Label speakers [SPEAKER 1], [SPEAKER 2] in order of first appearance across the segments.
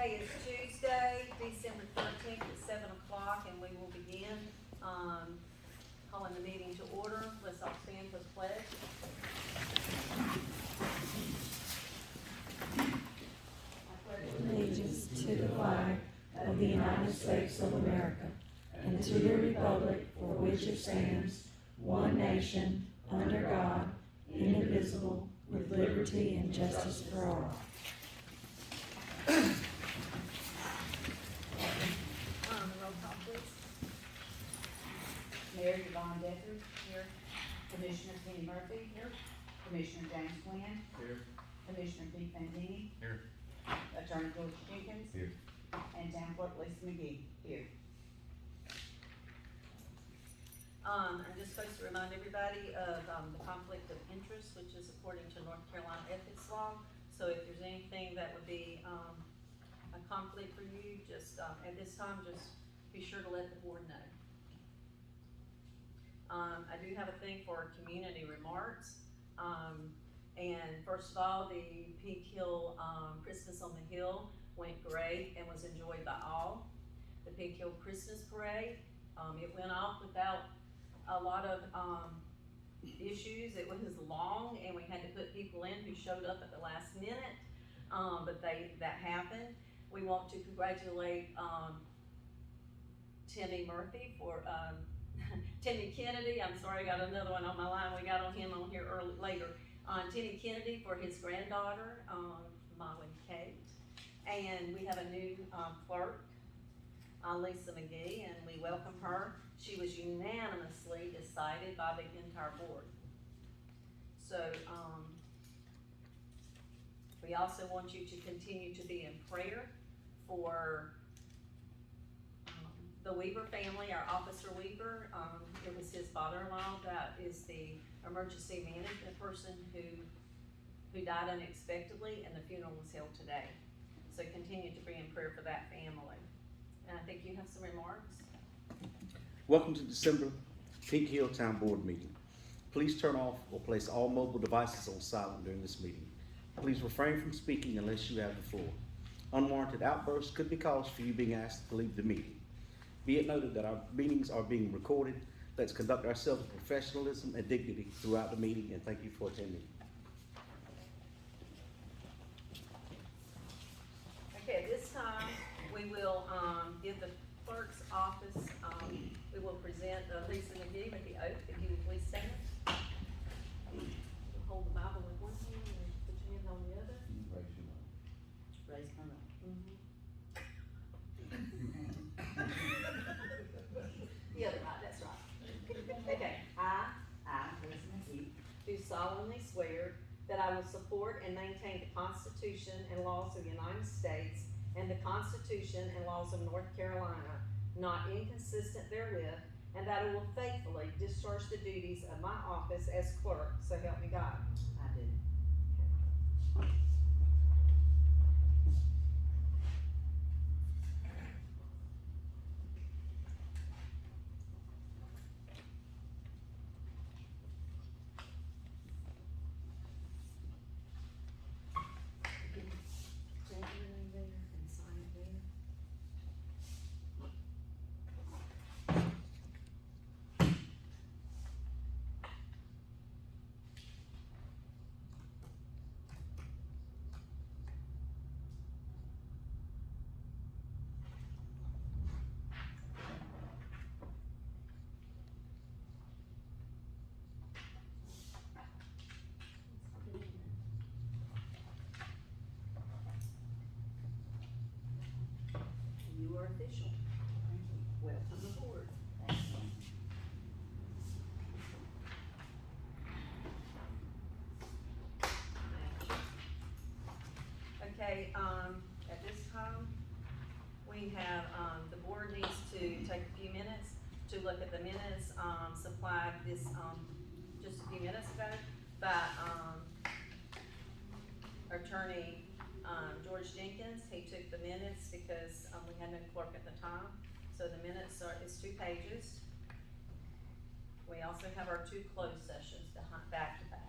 [SPEAKER 1] Okay, it's Tuesday, December 13th at 7 o'clock, and we will begin, calling the meeting to order. Let's all stand for the pledge.
[SPEAKER 2] Allegiance to the flag of the United States of America and to the republic for which it stands, one nation, under God, indivisible, with liberty and justice for all.
[SPEAKER 1] Roll call, please.
[SPEAKER 3] Mayor Yvonne Decker. Here. Commissioner Kenny Murphy. Here. Commissioner James Quinn.
[SPEAKER 4] Here.
[SPEAKER 3] Commissioner Pete Bandini.
[SPEAKER 4] Here.
[SPEAKER 3] Attorney George Jenkins.
[SPEAKER 4] Here.
[SPEAKER 3] And Town Clerk Lisa McGee. Here.
[SPEAKER 1] I'm just supposed to remind everybody of, the conflict of interest, which is according to North Carolina ethics law. So if there's anything that would be, a conflict for you, just, at this time, just be sure to let the board know. I do have a thing for community remarks. And first of all, the Pink Hill, Christmas on the Hill went great and was enjoyed by all. The Pink Hill Christmas Parade, it went off without a lot of, issues. It was long and we had to put people in who showed up at the last minute, but that happened. We want to congratulate, Timmy Murphy for, Timmy Kennedy, I'm sorry, I got another one on my line, we got on him on here later. Timmy Kennedy for his granddaughter, Molly Kate. And we have a new, clerk, Lisa McGee, and we welcome her. She was unanimously decided by the entire board. So, we also want you to continue to be in prayer for the Weaver family, our Officer Weaver. It was his father-in-law that is the emergency management person who died unexpectedly, and the funeral was held today. So continue to be in prayer for that family. And I think you have some remarks.
[SPEAKER 4] Welcome to December Pink Hill Town Board meeting. Please turn off or place all mobile devices on silent during this meeting. Please refrain from speaking unless you have the floor. Unwarranted outbursts could be cause for you being asked to leave the meeting. Be it noted that our meetings are being recorded. Let's conduct ourselves with professionalism and dignity throughout the meeting, and thank you for attending.
[SPEAKER 1] Okay, at this time, we will, give the clerk's office, we will present Lisa McGee with the oath. If you would please stand. Hold the Bible with one hand and put your hand on the other.
[SPEAKER 3] Raise my right.
[SPEAKER 1] The other right, that's right. Okay, I,
[SPEAKER 3] Lisa McGee,
[SPEAKER 1] do solemnly swear that I will support and maintain the Constitution and laws of the United States and the Constitution and laws of North Carolina, not inconsistent therewith, and that I will faithfully discharge the duties of my office as clerk, so help me God.
[SPEAKER 3] I do.
[SPEAKER 1] Stand there and sign it there. You are official.
[SPEAKER 3] Thank you.
[SPEAKER 1] Welcome aboard.
[SPEAKER 3] Thank you.
[SPEAKER 1] Okay, at this time, we have, the board needs to take a few minutes to look at the minutes, supplied this, just a few minutes ago by, Attorney, George Jenkins. He took the minutes because, we had no clerk at the time. So the minutes it's 2 pages. We also have our 2 closed sessions back to back.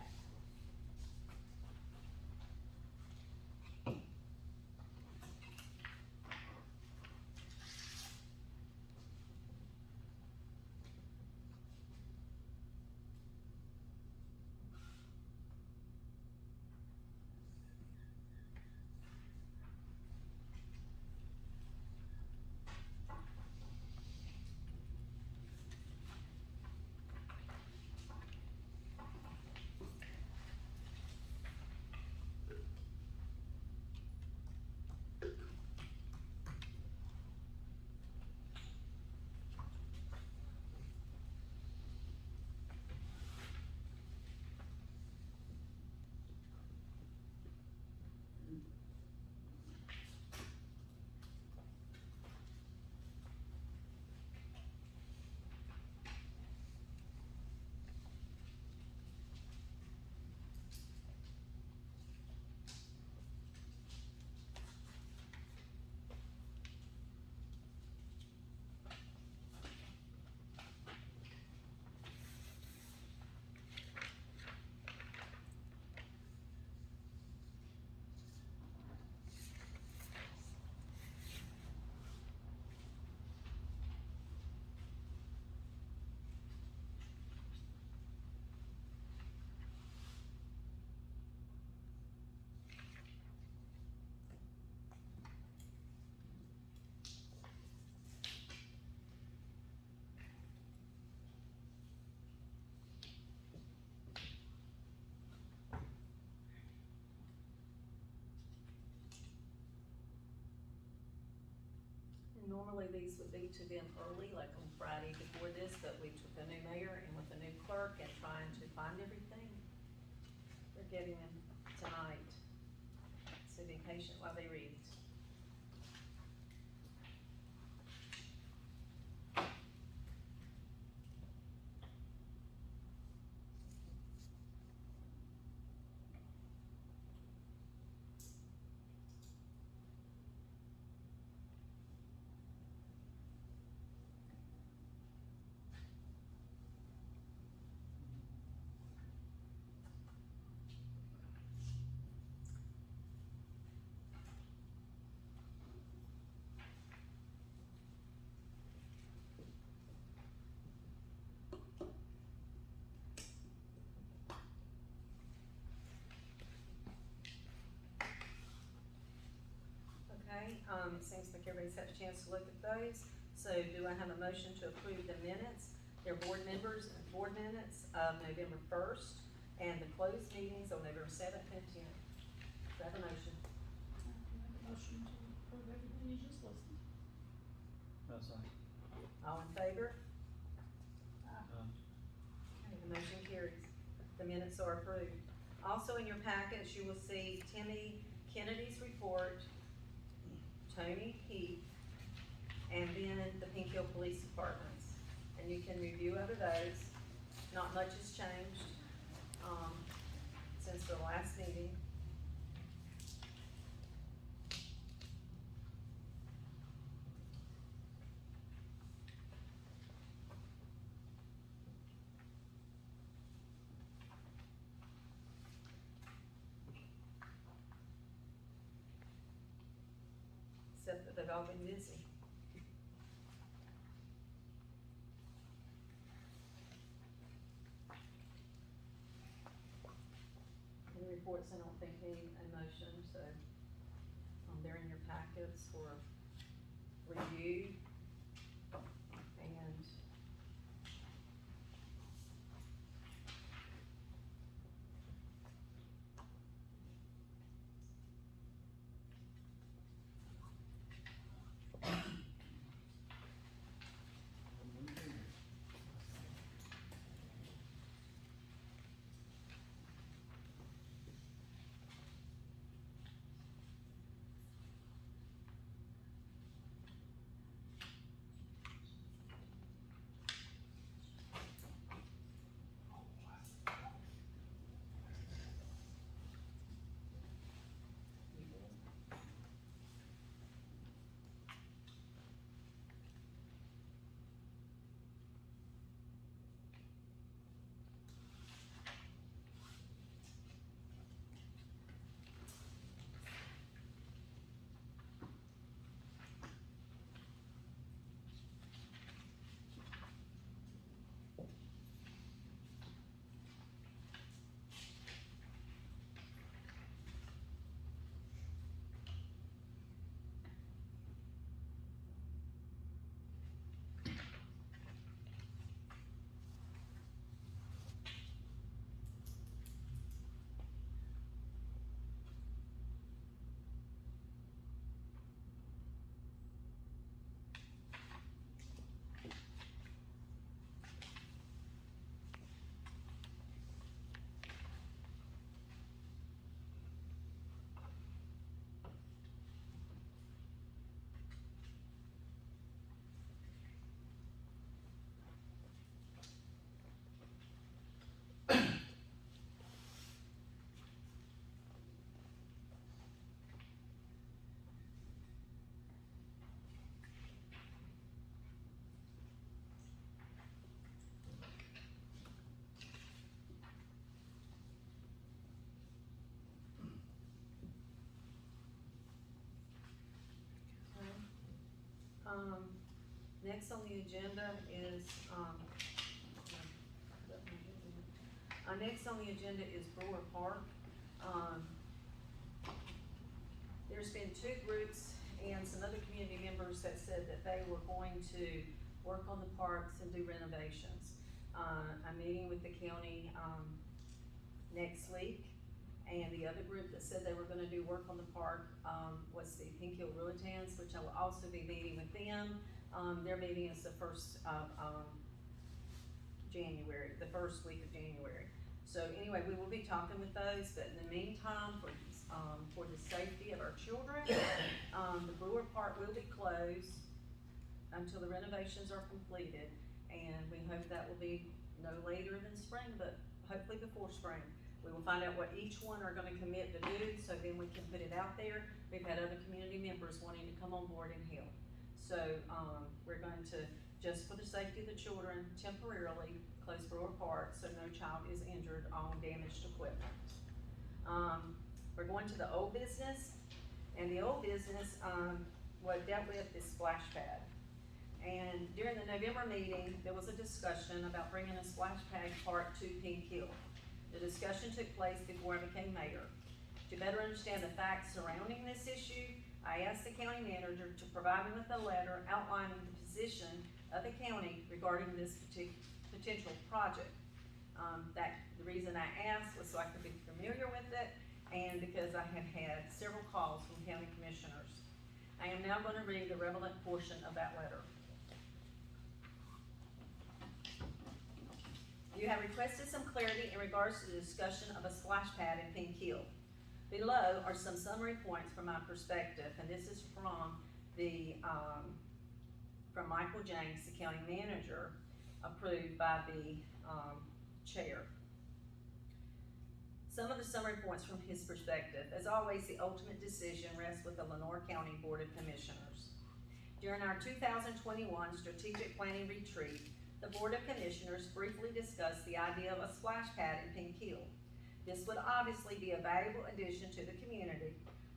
[SPEAKER 1] Normally these would be to them early, like on Friday before this, but we took a new mayor and with a new clerk and trying to find everything. We're getting them tonight. So be patient while they read. Okay, it seems like everybody's had a chance to look at those. So do I have a motion to approve the minutes? They're board minutes of November first and the closed meetings on November seventh and tenth. Do I have a motion?
[SPEAKER 2] Make a motion to approve everything you just listed.
[SPEAKER 5] That's fine.
[SPEAKER 1] All in favor? Okay, the motion carries. The minutes are approved. Also in your packets, you will see Timmy Kennedy's report, Tony Heath, and then the Pink Hill Police Departments. And you can review over those. Not much has changed, since the last meeting. Except that they've all been busy. And the reports, I don't think need a motion, so, they're in your packets for review. And next on the agenda is, next on the agenda is Brewer Park. There's been two groups and some other community members that said that they were going to work on the parks and do renovations. I'm meeting with the county, next week, And the other group that said they were gonna do work on the park, was the Pink Hill Ruitans, which I will also be meeting with them. Their meeting is the first of, January, the first week of January. So anyway, we will be talking with those, but in the meantime, for the safety of our children, the Brewer Park will be closed until the renovations are completed, and we hope that will be no later than spring, but hopefully before spring. We will find out what each one are gonna commit to do, so then we can put it out there. We've had other community members wanting to come on board and help. So, we're going to, just for the safety of the children, temporarily close Brewer Park so no child is injured on damaged equipment. We're going to the old business, and the old business, what dealt with is splash pad. And during the November meeting, there was a discussion about bringing a splash pad park to Pink Hill. The discussion took place before I became mayor. To better understand the facts surrounding this issue, I asked the county manager to provide me with a letter outlining the position of the county regarding this potential project. The reason I asked was so I could be familiar with it, and because I have had several calls from county commissioners. I am now gonna read the relevant portion of that letter. You have requested some clarity in regards to the discussion of a splash pad in Pink Hill. Below are some summary points from my perspective, and this is from from Michael James, the county manager, approved by the, chair. Some of the summary points from his perspective. As always, the ultimate decision rests with the Lenoir County Board of Commissioners. During our 2021 strategic planning retreat, the Board of Commissioners briefly discussed the idea of a splash pad in Pink Hill. This would obviously be a valuable addition to the community,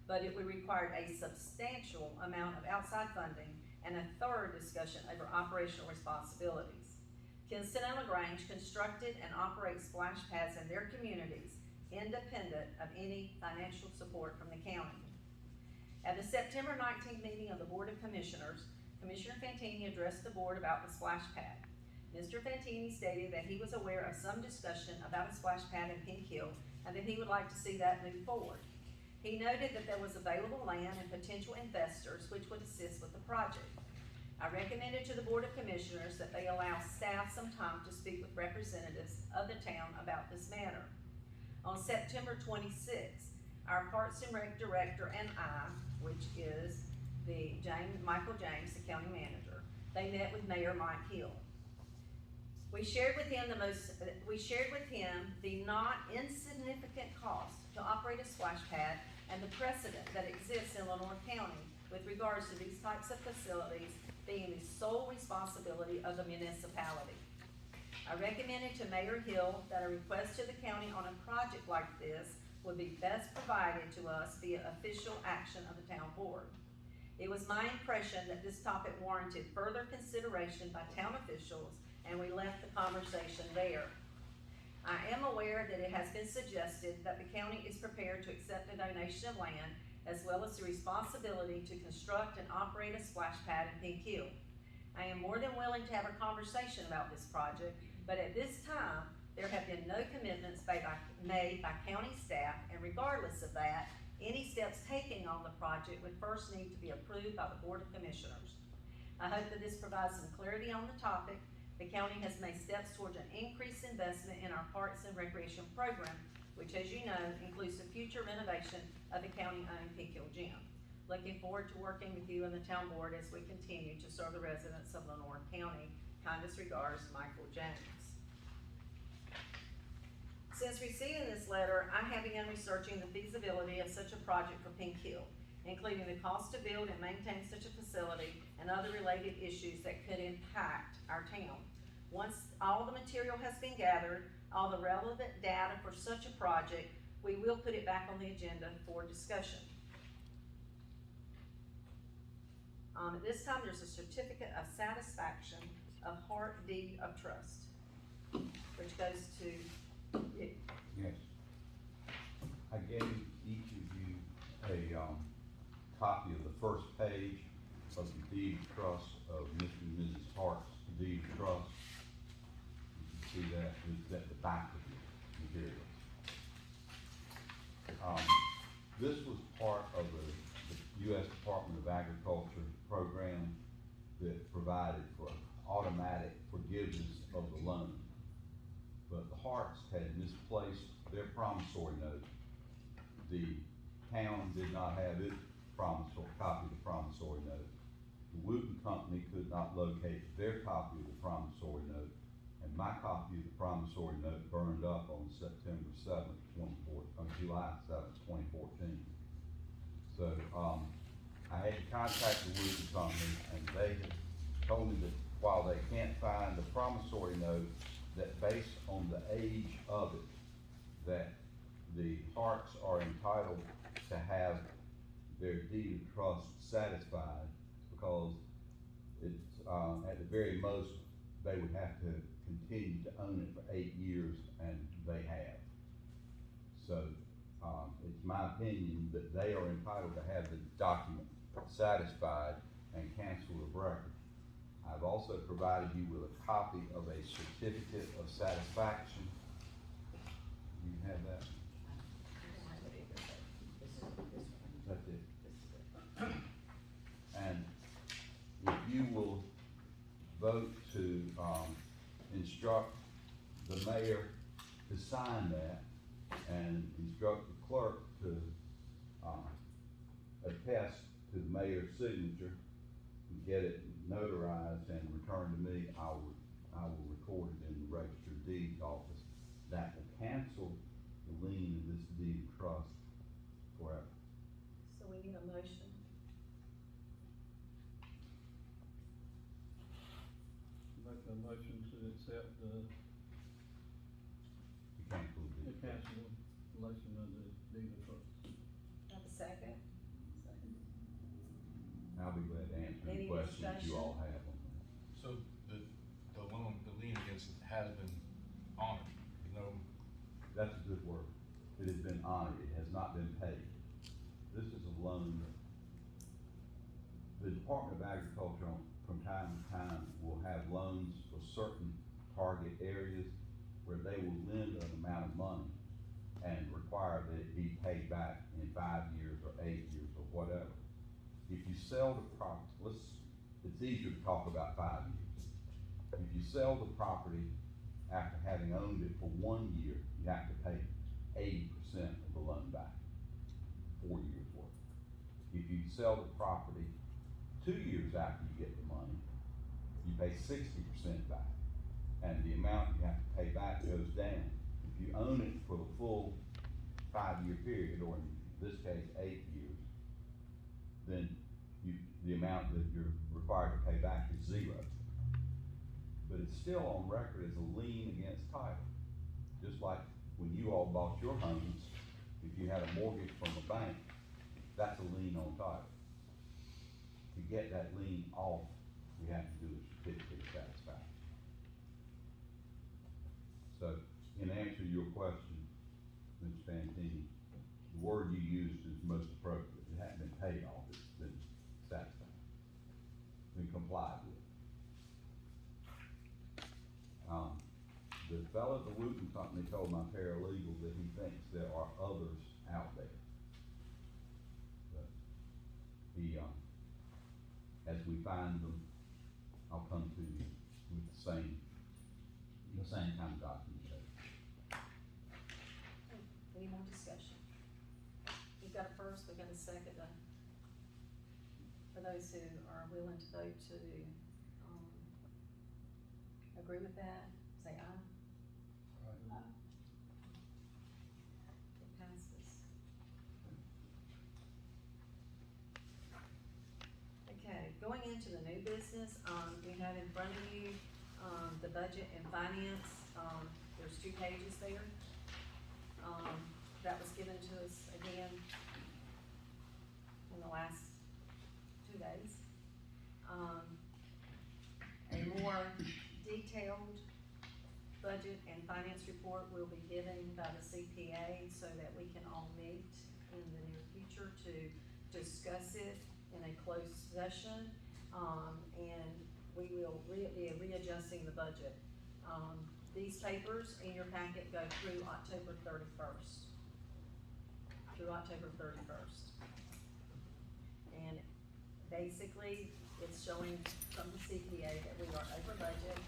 [SPEAKER 1] but it would require a substantial amount of outside funding and a thorough discussion over operational responsibilities. Kinston and LaGrange constructed and operate splash pads in their communities, independent of any financial support from the county. At the September 19th meeting of the Board of Commissioners, Commissioner Fantini addressed the board about the splash pad. Mr. Fantini stated that he was aware of some discussion about a splash pad in Pink Hill and that he would like to see that move forward. He noted that there was available land and potential investors which would assist with the project. I recommended to the Board of Commissioners that they allow staff some time to speak with representatives of the town about this matter. On September 26th, our Parks and Rec Director and I, which is Michael James, the county manager, they met with Mayor Mike Hill. We shared with him the not insignificant cost to operate a splash pad and the precedent that exists in Lenoir County with regards to these types of facilities being the sole responsibility of the municipality. I recommended to Mayor Hill that a request to the county on a project like this would be best provided to us via official action of the town board. It was my impression that this topic warranted further consideration by town officials, and we left the conversation there. I am aware that it has been suggested that the county is prepared to accept a donation of land as well as the responsibility to construct and operate a splash pad in Pink Hill. I am more than willing to have a conversation about this project, but at this time, there have been no commitments made by county staff, and regardless of that, any steps taken on the project would first need to be approved by the Board of Commissioners. I hope that this provides some clarity on the topic. The county has made steps towards an increased investment in our Parks and Recreation program, which, as you know, includes the future renovation of the county-owned Pink Hill Gym. Looking forward to working with you and the town board as we continue to serve the residents of Lenoir County. Kindest regards, Michael James. Since receiving this letter, I have begun researching the feasibility of such a project for Pink Hill, including the cost to build and maintain such a facility and other related issues that could impact our town. Once all the material has been gathered, all the relevant data for such a project, we will put it back on the agenda for discussion. At this time, there's a certificate of satisfaction of Hart Deed of Trust, which goes to you.
[SPEAKER 6] Yes. I gave each of you a, copy of the first page of the deed of trust of Mr. and Mrs. Hart's deed of trust. You can see that, it's at the back of the material. This was part of the U.S. Department of Agriculture program that provided for automatic forgiveness of the loan. But the Harts had misplaced their promissory note. The town did not have its copy of the promissory note. The Wooten Company could not locate their copy of the promissory note, and my copy of the promissory note burned up on September 7th, July 7th, 2014. So, I had to contact the Wooten Company, and they had told me that while they can't find the promissory note, that based on the age of it, that the Harts are entitled to have their deed of trust satisfied, because it's, at the very most, they would have to continue to own it for 8 years, and they have. So, it's my opinion that they are entitled to have the document satisfied and cancel of record. I've also provided you with a copy of a certificate of satisfaction. You have that? That's it. And if you will vote to, instruct the mayor to sign that and instruct the clerk to, attest to the mayor's signature and get it notarized and returned to me, I will record it in the Register of Deeds office. That will cancel the lien of this deed of trust forever.
[SPEAKER 1] So we need a motion.
[SPEAKER 5] Make a motion to accept the
[SPEAKER 6] cancel the deed.
[SPEAKER 5] cancellation of the deed of trust.
[SPEAKER 1] Have a second?
[SPEAKER 6] I'll be glad to answer any
[SPEAKER 1] Any
[SPEAKER 6] questions you
[SPEAKER 1] discussion?
[SPEAKER 6] all have on that.
[SPEAKER 7] So the loan, the lien against it has been honored,
[SPEAKER 6] That's a good word. It has been honored, it has not been paid. This is a loan that the Department of Agriculture from time to time will have loans for certain target areas where they will lend an amount of money and require that it be paid back in 5 years or 8 years or whatever. If you sell the property, it's easier to talk about 5 years. If you sell the property after having owned it for 1 year, you have to pay 80% of the loan back, 4 years worth. If you sell the property 2 years after you get the money, you pay 60% back, and the amount you have to pay back goes down. If you own it for the full 5-year period, or in this case, 8 years, then the amount that you're required to pay back is 0. But it's still on record as a lien against title. Just like when you all bought your homes, if you had a mortgage from a bank, that's a lien on title. To get that lien off, we have to do a certificate of satisfaction. So, in answer to your question, Mr. Fantini, the word you used is most appropriate. It hasn't been paid off, it's been satisfied, been complied with. The fellow at the Wooten Company told my paralegal that he thinks there are others out there. But he, as we find them, I'll come to you with the same kind of documentation.
[SPEAKER 1] Any more discussion? We've got a first, we've got a second. For those who are willing to vote to, agree with that, say aye. It passes. Okay, going into the new business, you have in front of you, the budget and finance, there's 2 pages there. That was given to us again in the last 2 days. A more detailed budget and finance report will be given by the CPA so that we can all meet in the near future to discuss it in a closed session. And we will be readjusting the budget. These papers in your packet go through October 31st. through October 31st. And basically, it's showing from the CPA that we are over budget,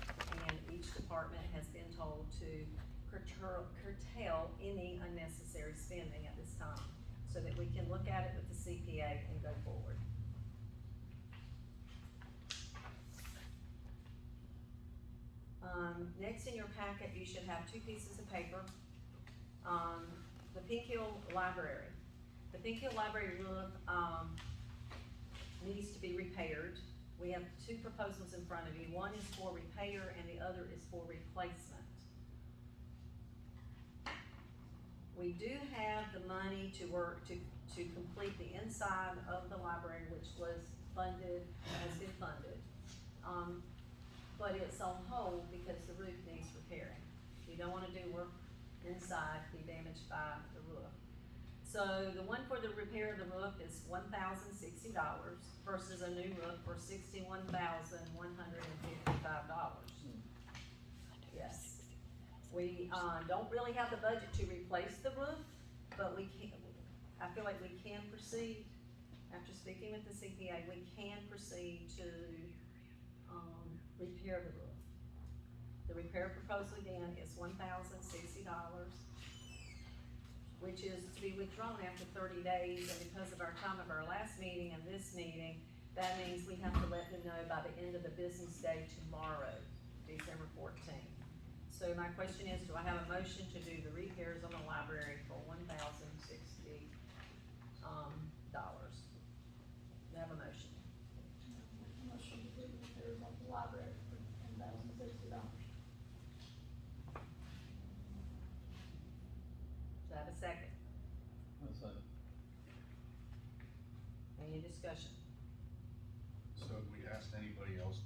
[SPEAKER 1] and each department has been told to curtail any unnecessary spending at this time, so that we can look at it with the CPA and go forward. Next in your packet, you should have two pieces of paper. The Pink Hill Library. The Pink Hill Library roof, needs to be repaired. We have two proposals in front of you. One is for repair and the other is for replacement. We do have the money to work to complete the inside of the library, which was funded, has been funded. But it's on hold because the roof needs repairing. You don't wanna do work inside, be damaged by the roof. So the one for the repair of the roof is $1,060 versus a new roof for $61,155. Yes. We, don't really have the budget to replace the roof, but we can, I feel like we can proceed, after speaking with the CPA, we can proceed to, repair the roof. The repair proposal again is $1,060, which is to be withdrawn after 30 days, and because of our time of our last meeting and this meeting, that means we have to let them know by the end of the business day tomorrow, December 14th. So my question is, do I have a motion to do the repairs on the library for $1,060? Do I have a motion?
[SPEAKER 2] Motion to do repairs on the library for $1,060.
[SPEAKER 1] Do I have a second?
[SPEAKER 5] I'll say,
[SPEAKER 1] Any discussion?
[SPEAKER 7] So have we asked anybody else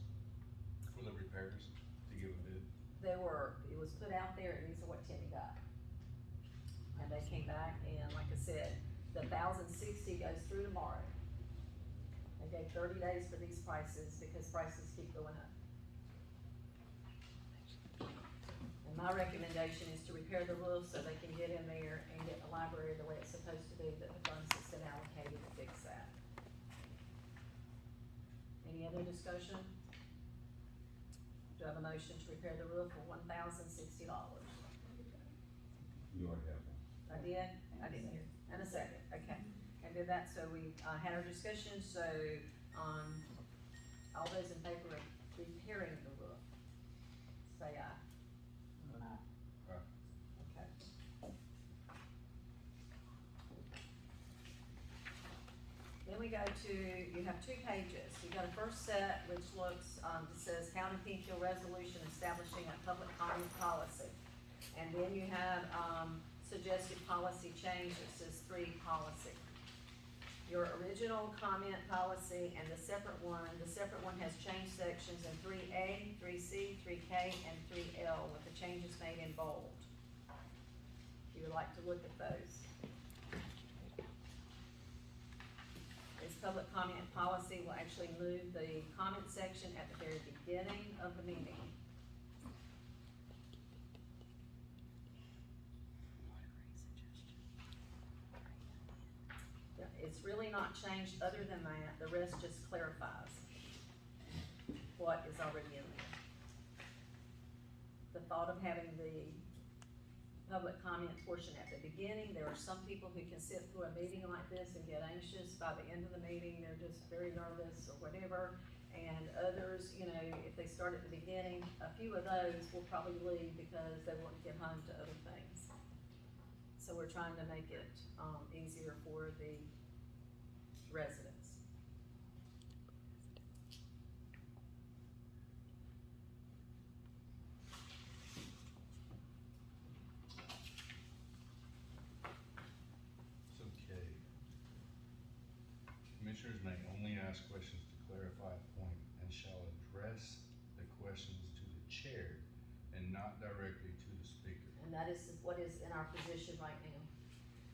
[SPEAKER 7] for the repairs to give a bid?
[SPEAKER 1] It was put out there, and these are what Timmy got. And they came back, and like I said, the $1,060 goes through tomorrow. They gave 30 days for these prices, because prices keep going up. And my recommendation is to repair the roof so they can get in there and get the library the way it's supposed to be, that the funds that's been allocated to fix that. Any other discussion? Do I have a motion to repair the roof for $1,060?
[SPEAKER 6] You already have one.
[SPEAKER 1] I did? I didn't hear. And a second, okay. I did that, so we, had our discussion, so, all those in favor of repairing the roof, say aye. Okay. Then we go to, you have two pages. You got a first set, which looks, it says County Pink Hill Resolution Establishing a Public Comment Policy. And then you have, suggested policy change, it says 3 policy. Your original comment policy and the separate one has changed sections in 3A, 3C, 3K, and 3L with the changes made in bold. If you would like to look at those. This public comment policy will actually move the comment section at the very beginning of the meeting. It's really not changed other than that, the rest just clarifies what is already in there. The thought of having the public comment portion at the beginning, there are some people who can sit through a meeting like this and get anxious by the end of the meeting, they're just very nervous or whatever. And others, you know, if they start at the beginning, a few of those will probably leave because they want to get home to other things. So we're trying to make it, easier for the residents.
[SPEAKER 7] So K. Commissioners may only ask questions to clarify a point and shall address the questions to the chair and not directly to the speaker.
[SPEAKER 1] And that is what is in our position right now.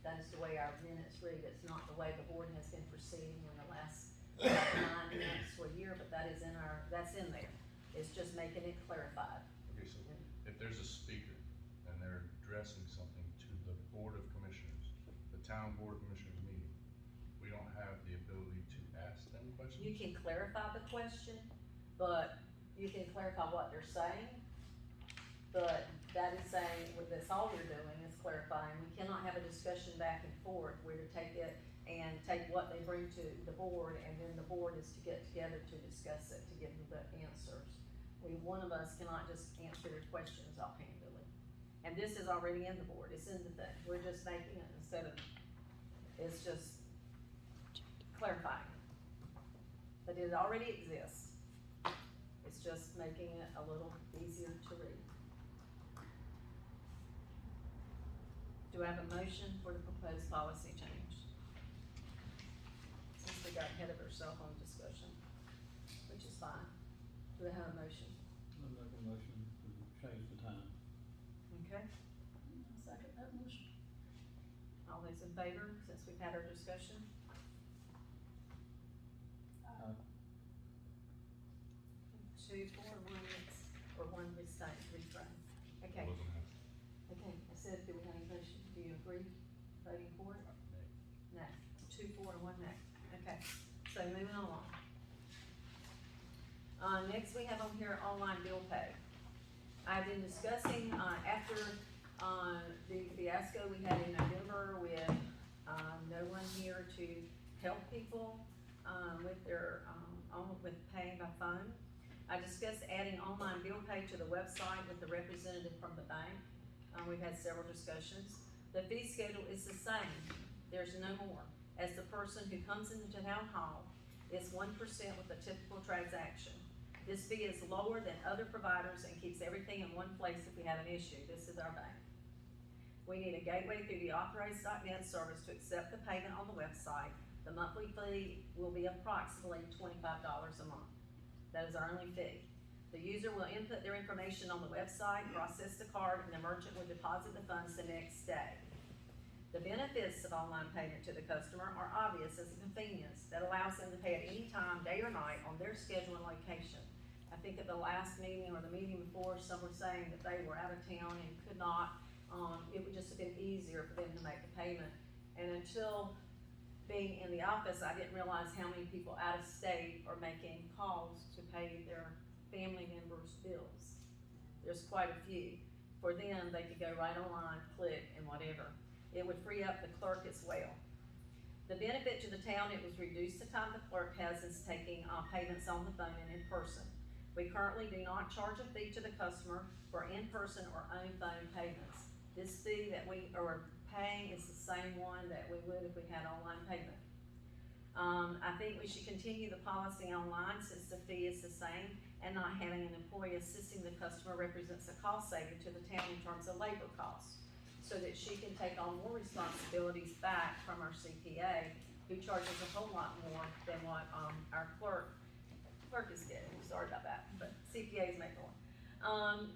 [SPEAKER 1] That is the way our minutes read. It's not the way the board has been proceeding in the last 9 months to a year, but that is that's in there. It's just making it clarified.
[SPEAKER 7] Okay, so if there's a speaker and they're addressing something to the Board of Commissioners, the town board commissioners meeting, we don't have the ability to ask them questions?
[SPEAKER 1] You can clarify the question, but you can clarify what they're saying. But that is saying, that's all you're doing is clarifying. We cannot have a discussion back and forth. We're to take it and take what they bring to the board, and then the board is to get together to discuss it, to give them the answers. One of us cannot just answer your questions offhandedly. And this is already in the board, it's in the thing. We're just making it it's just clarifying. But it already exists. It's just making it a little easier to read. Do I have a motion for the proposed policy change? Since we got ahead of ourselves on discussion, which is fine. Do I have a motion?
[SPEAKER 5] I make a motion to change the time.
[SPEAKER 1] Okay,
[SPEAKER 2] I'll second that motion.
[SPEAKER 1] all those in favor, since we've had our discussion? Two, four, one mistake, refrain. Okay,
[SPEAKER 7] Wasn't asked.
[SPEAKER 1] okay, I said, do we have any motion? Do you agree voting for it? No. 2, 4, and 1 nay. Okay, so moving along. Next we have on here online bill pay. I've been discussing, after, the fiasco we had in November with, no one here to help people, with their, with paying by phone. I discussed adding online bill pay to the website with the representative from the bank. We've had several discussions. The fee schedule is the same, there's no more. As the person who comes into town hall, it's 1% with a typical transaction. This fee is lower than other providers and keeps everything in one place if we have an issue. This is our bank. We need a gateway through the authorized.net service to accept the payment on the website. The monthly fee will be approximately $25 a month. That is our only fee. The user will input their information on the website, process the card, and the merchant will deposit the funds the next day. The benefits of online payment to the customer are obvious as a convenience that allows them to pay at any time, day or night, on their schedule and location. I think at the last meeting or the meeting before, some were saying that they were out of town and could not, it would just have been easier for them to make the payment. And until being in the office, I didn't realize how many people out of state are making calls to pay their family members' bills. There's quite a few. For them, they could go right online, click, and whatever. It would free up the clerk as well. The benefit to the town, it was reduce the time the clerk has in taking payments on the phone and in person. We currently do not charge a fee to the customer for in-person or own phone payments. This fee that we are paying is the same one that we would if we had online payment. I think we should continue the policy online since the fee is the same, and not having an employee assisting the customer represents a cost saving to the town in terms of labor costs, so that she can take on more responsibilities back from our CPA, who charges a whole lot more than what our clerk is getting. Sorry about that, but CPAs make more.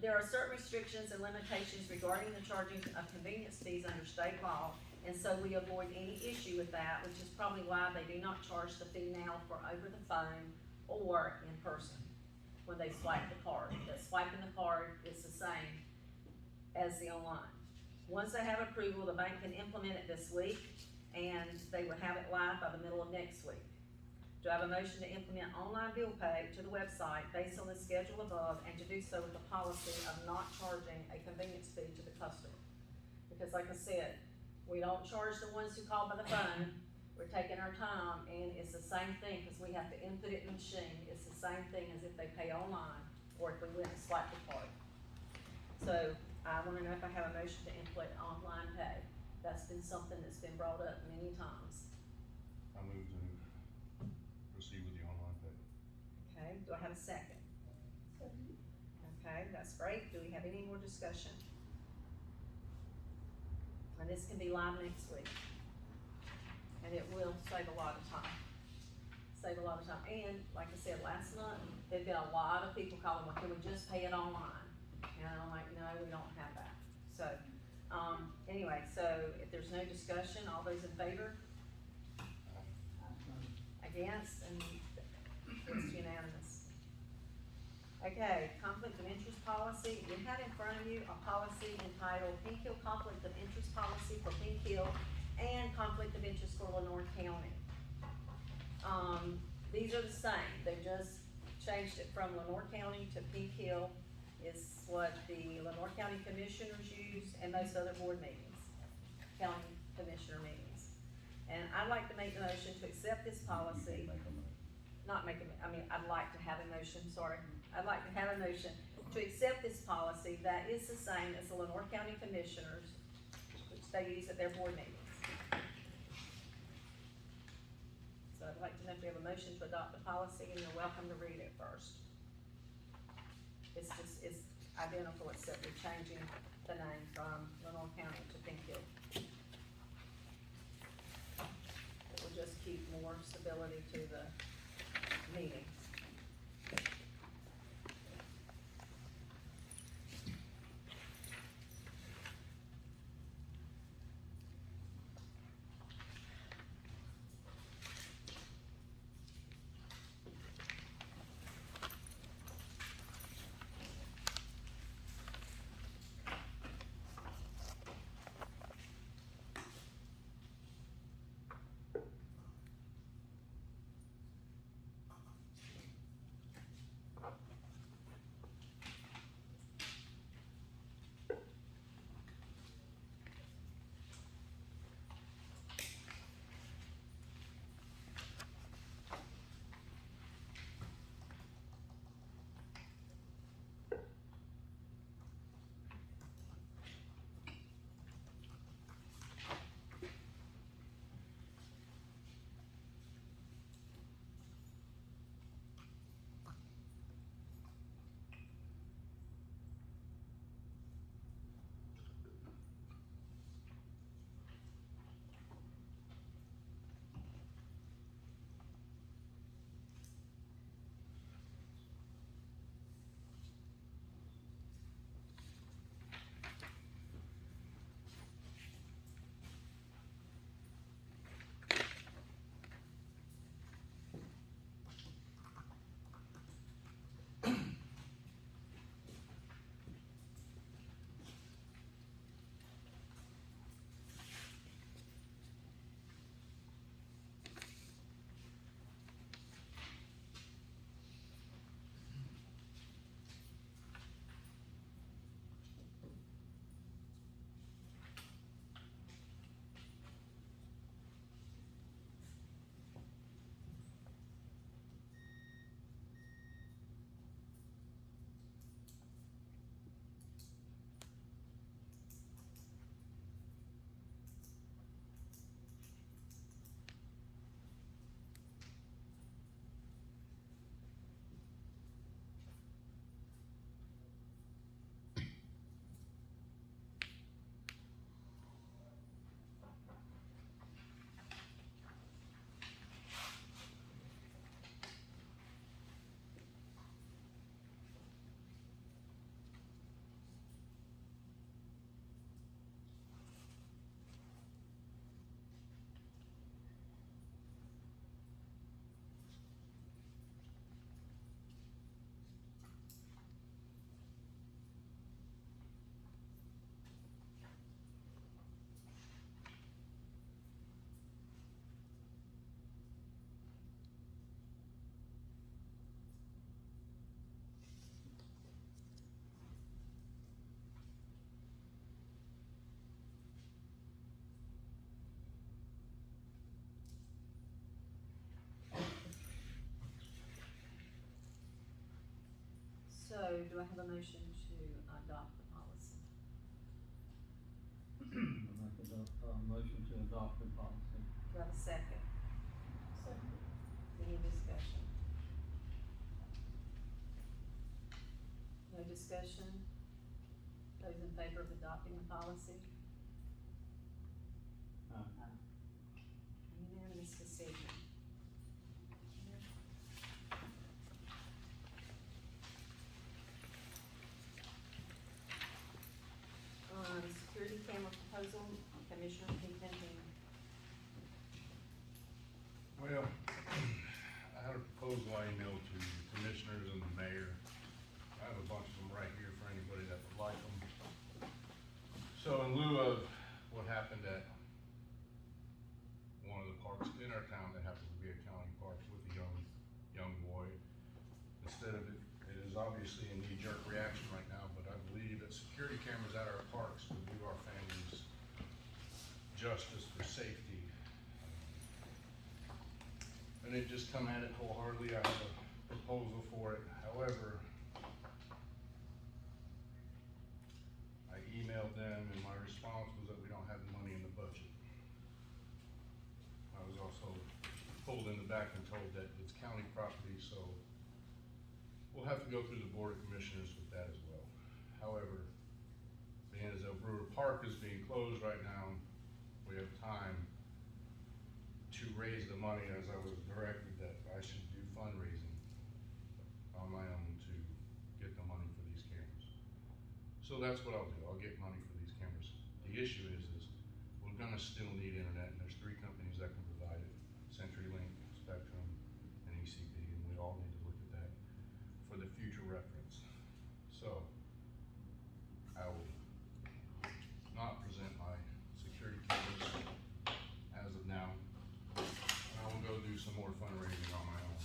[SPEAKER 1] There are certain restrictions and limitations regarding the charging of convenience fees under state law, and so we avoid any issue with that, which is probably why they do not charge the fee now for over the phone or in person when they swipe the card. The swiping the card is the same as the online. Once they have approval, the bank can implement it this week, and they will have it live by the middle of next week. Do I have a motion to implement online bill pay to the website based on the schedule above, and to do so with the policy of not charging a convenience fee to the customer? Because like I said, we don't charge the ones who call by the phone, we're taking our time, and it's the same thing, because we have to input it in the machine. It's the same thing as if they pay online, or if we went and swiped the card. So, I wanna know if I have a motion to implement online pay. That's been something that's been brought up many times.
[SPEAKER 7] I move to proceed with the online pay.
[SPEAKER 1] Okay, do I have a second? Okay, that's great. Do we have any more discussion? And this can be live next week. And it will save a lot of time. Save a lot of time. And like I said, last month, there'd been a lot of people calling, well, can we just pay it online? And I'm like, no, we don't have that. So, anyway, so if there's no discussion, all those in favor? Against, and it's unanimous. Okay, conflict of interest policy. You have in front of you a policy entitled Pink Hill Conflict of Interest Policy for Pink Hill and conflict of interest for Lenore County. These are the same, they just changed it from Lenore County to Peak Hill is what the Lenore County Commissioners use and most other board meetings, county commissioner meetings. And I'd like to make the motion to accept this policy, not make a, I mean, I'd like to have a motion, sorry. I'd like to have a motion to accept this policy that is the same as the Lenore County Commissioners, which they use at their board meetings. So I'd like to know if we have a motion to adopt the policy, and you're welcome to read it first. It's just, it's identical, except we're changing the name from Lenore County to Pink Hill. It will just keep more stability to the meetings. So, do I have a motion to adopt the policy?
[SPEAKER 5] I make a motion to adopt the policy.
[SPEAKER 1] Do I have a second? Any discussion? No discussion? Those in favor of adopting the policy? Unanimous decision. Security camera proposal, Commissioner Pinkney.
[SPEAKER 7] Well, I had a proposal I emailed to the commissioners and the mayor. I have a bunch of them right here for anybody that would like them. So in lieu of what happened at is obviously a knee-jerk reaction right now, but I believe that security cameras at our parks would do our families justice for safety. And they've just come at it wholeheartedly. I have a proposal for it. However, I emailed them and my response was that we don't have the money in the budget. I was also pulled in the back and told that it's county property, so we'll have to go through the Board of Commissioners with that as well. However, being as though Brewer Park is being closed right now, we have time to raise the money as I was directed that I should do fundraising on my own to get the money for these cameras. So that's what I'll do. I'll get money for these cameras. The issue is we're gonna still need internet, and there's 3 companies that can provide it: CenturyLink, Spectrum, and ECP, and we all need to look at that for the future reference. So I will not present my security cameras as of now. And I will go do some more fundraising on my own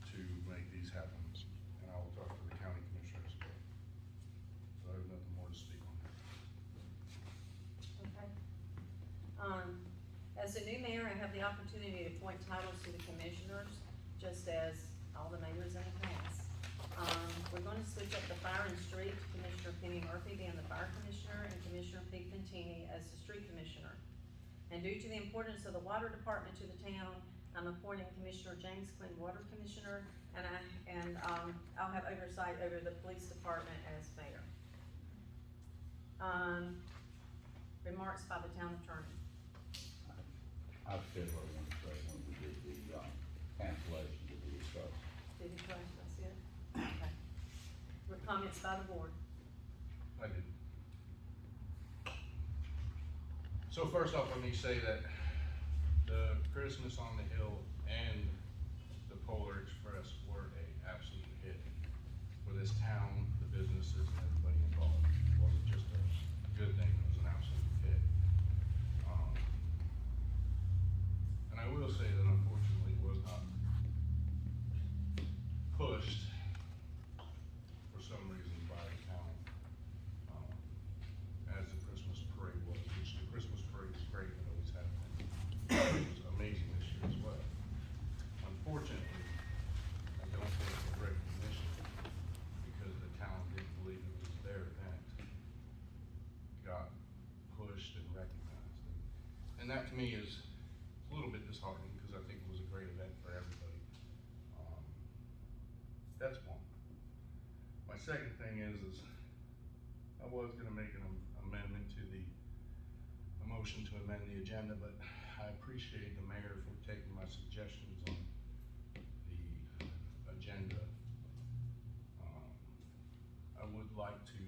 [SPEAKER 7] to make these happen, and I will talk to the county commissioners as well. So I have nothing more to speak on that.
[SPEAKER 1] Okay. As a new mayor, I have the opportunity to appoint titles to the commissioners, just as all the mayors in the past. We're gonna switch up the fire and street, Commissioner Penny Murphy being the fire commissioner and Commissioner Pete Fantini as the street commissioner. And due to the importance of the water department to the town, I'm appointing Commissioner James Quinn, water commissioner, and I'll have oversight over the police department as mayor. Remarks by the town attorney.
[SPEAKER 6] I've said what I want to say when we did the, cancellation that we discussed.
[SPEAKER 1] Did you close, that's it? Okay. With comments by the board.
[SPEAKER 7] I did. So first off, let me say that the Christmas on the Hill and the Polar Express were a absolute hit for this town, the businesses, and everybody involved. It wasn't just a good thing, it was an absolute hit. And I will say that unfortunately it was not pushed for some reason by the town, as the Christmas parade was, which the Christmas parade is great, it always has been. It was amazing this year as well. Unfortunately, I don't think the recognition, because the town didn't believe it was their event, got pushed and recognized. And that to me is a little bit disheartening, because I think it was a great event for everybody. That's one. My second thing is I was gonna make an amendment to a motion to amend the agenda, but I appreciate the mayor for taking my suggestions on the agenda. I would like to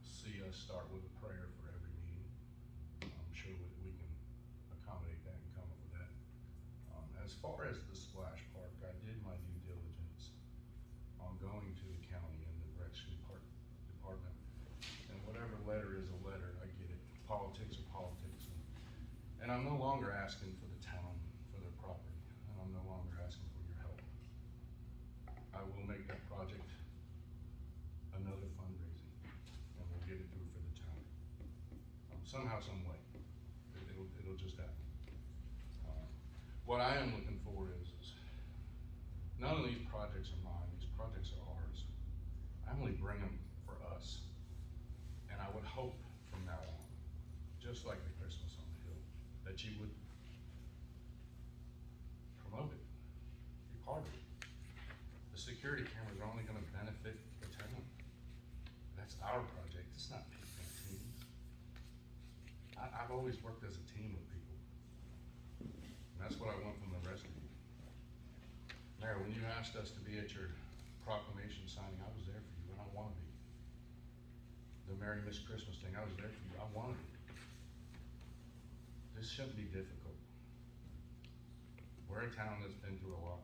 [SPEAKER 7] see us start with a prayer for every meeting. I'm sure we can accommodate that and come up with that. As far as the splash park, I did my due diligence on going to the county and the Rec Department. And whatever letter is a letter, I get it. Politics are politics. And I'm no longer asking for the town for their property. And I'm no longer asking for your help. I will make that project another fundraising, and we'll get it through for the town. Somehow, some way, it'll just happen. What I am looking for is none of these projects are mine, these projects are ours. I only bring them for us. And I would hope from now on, just like the Christmas on the Hill, that you would promote it, be part of it. The security cameras are only gonna benefit the town. That's our project, it's not Pete Fantini's. I've always worked as a team with people. And that's what I want from the rest of you. Mayor, when you asked us to be at your proclamation signing, I was there for you, and I wanna be. The Merry Miss Christmas thing, I was there for you, I wanted it. This shouldn't be difficult. We're a town that's been through a lot.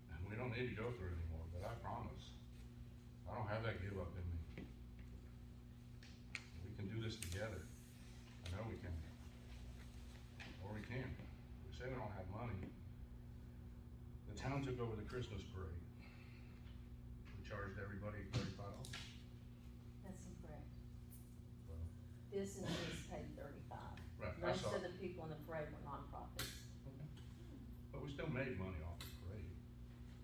[SPEAKER 7] And we don't need to go through it anymore, but I promise, I don't have that give up in me. We can do this together. I know we can. Or we can't. We say we don't have money. The town took over the Christmas parade. We charged everybody $35.
[SPEAKER 1] That's incorrect.
[SPEAKER 7] Well,
[SPEAKER 1] Businesses paid 35.
[SPEAKER 7] right, I
[SPEAKER 1] Most
[SPEAKER 7] saw,
[SPEAKER 1] of the people in the parade were nonprofits.
[SPEAKER 7] but we still made money off the parade.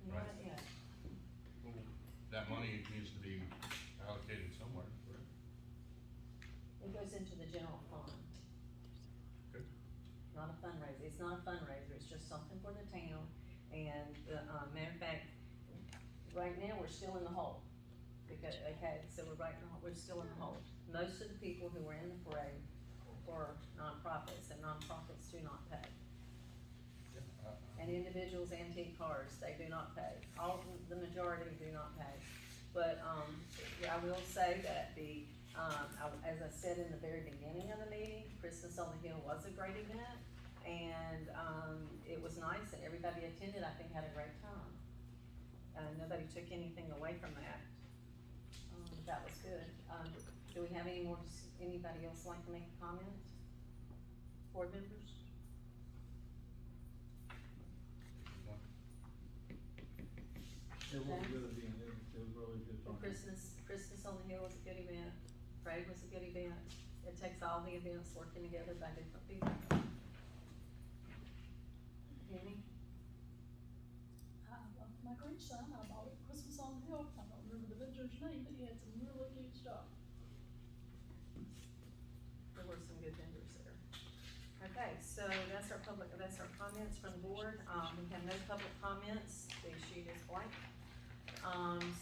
[SPEAKER 7] Right.
[SPEAKER 1] Yeah.
[SPEAKER 7] Well, that money needs to be allocated somewhere, correct?
[SPEAKER 1] It goes into the general fund.
[SPEAKER 7] Good.
[SPEAKER 1] Not a fundraiser, it's not a fundraiser, it's just something for the town, and, matter of fact, right now, we're still in the hole. Because, okay, so we're still in the hole. Most of the people who were in the parade were nonprofits, and nonprofits do not pay. And individuals, antique cars, they do not pay, the majority do not pay. But, I will say that as I said in the very beginning of the meeting, Christmas on the Hill was a great event, and, it was nice, and everybody attended, I think, had a great time. Nobody took anything away from that. That was good. Do we have anybody else like to make a comment? Board members?
[SPEAKER 5] It was a good event, it was really good.
[SPEAKER 1] Well, Christmas on the Hill was a good event, parade was a good event, it takes all the events working together by different people. Penny?
[SPEAKER 8] My grandson, I bought it Christmas on the Hill, I don't remember the vendor's name, but he had some really good stuff.
[SPEAKER 1] There were some good vendors there. Okay, so that's our comments from the board, we have no public comments, the sheet is blank.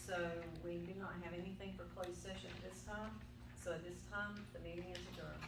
[SPEAKER 1] So we do not have anything for closed session at this time, so at this time, the meeting is adjourned.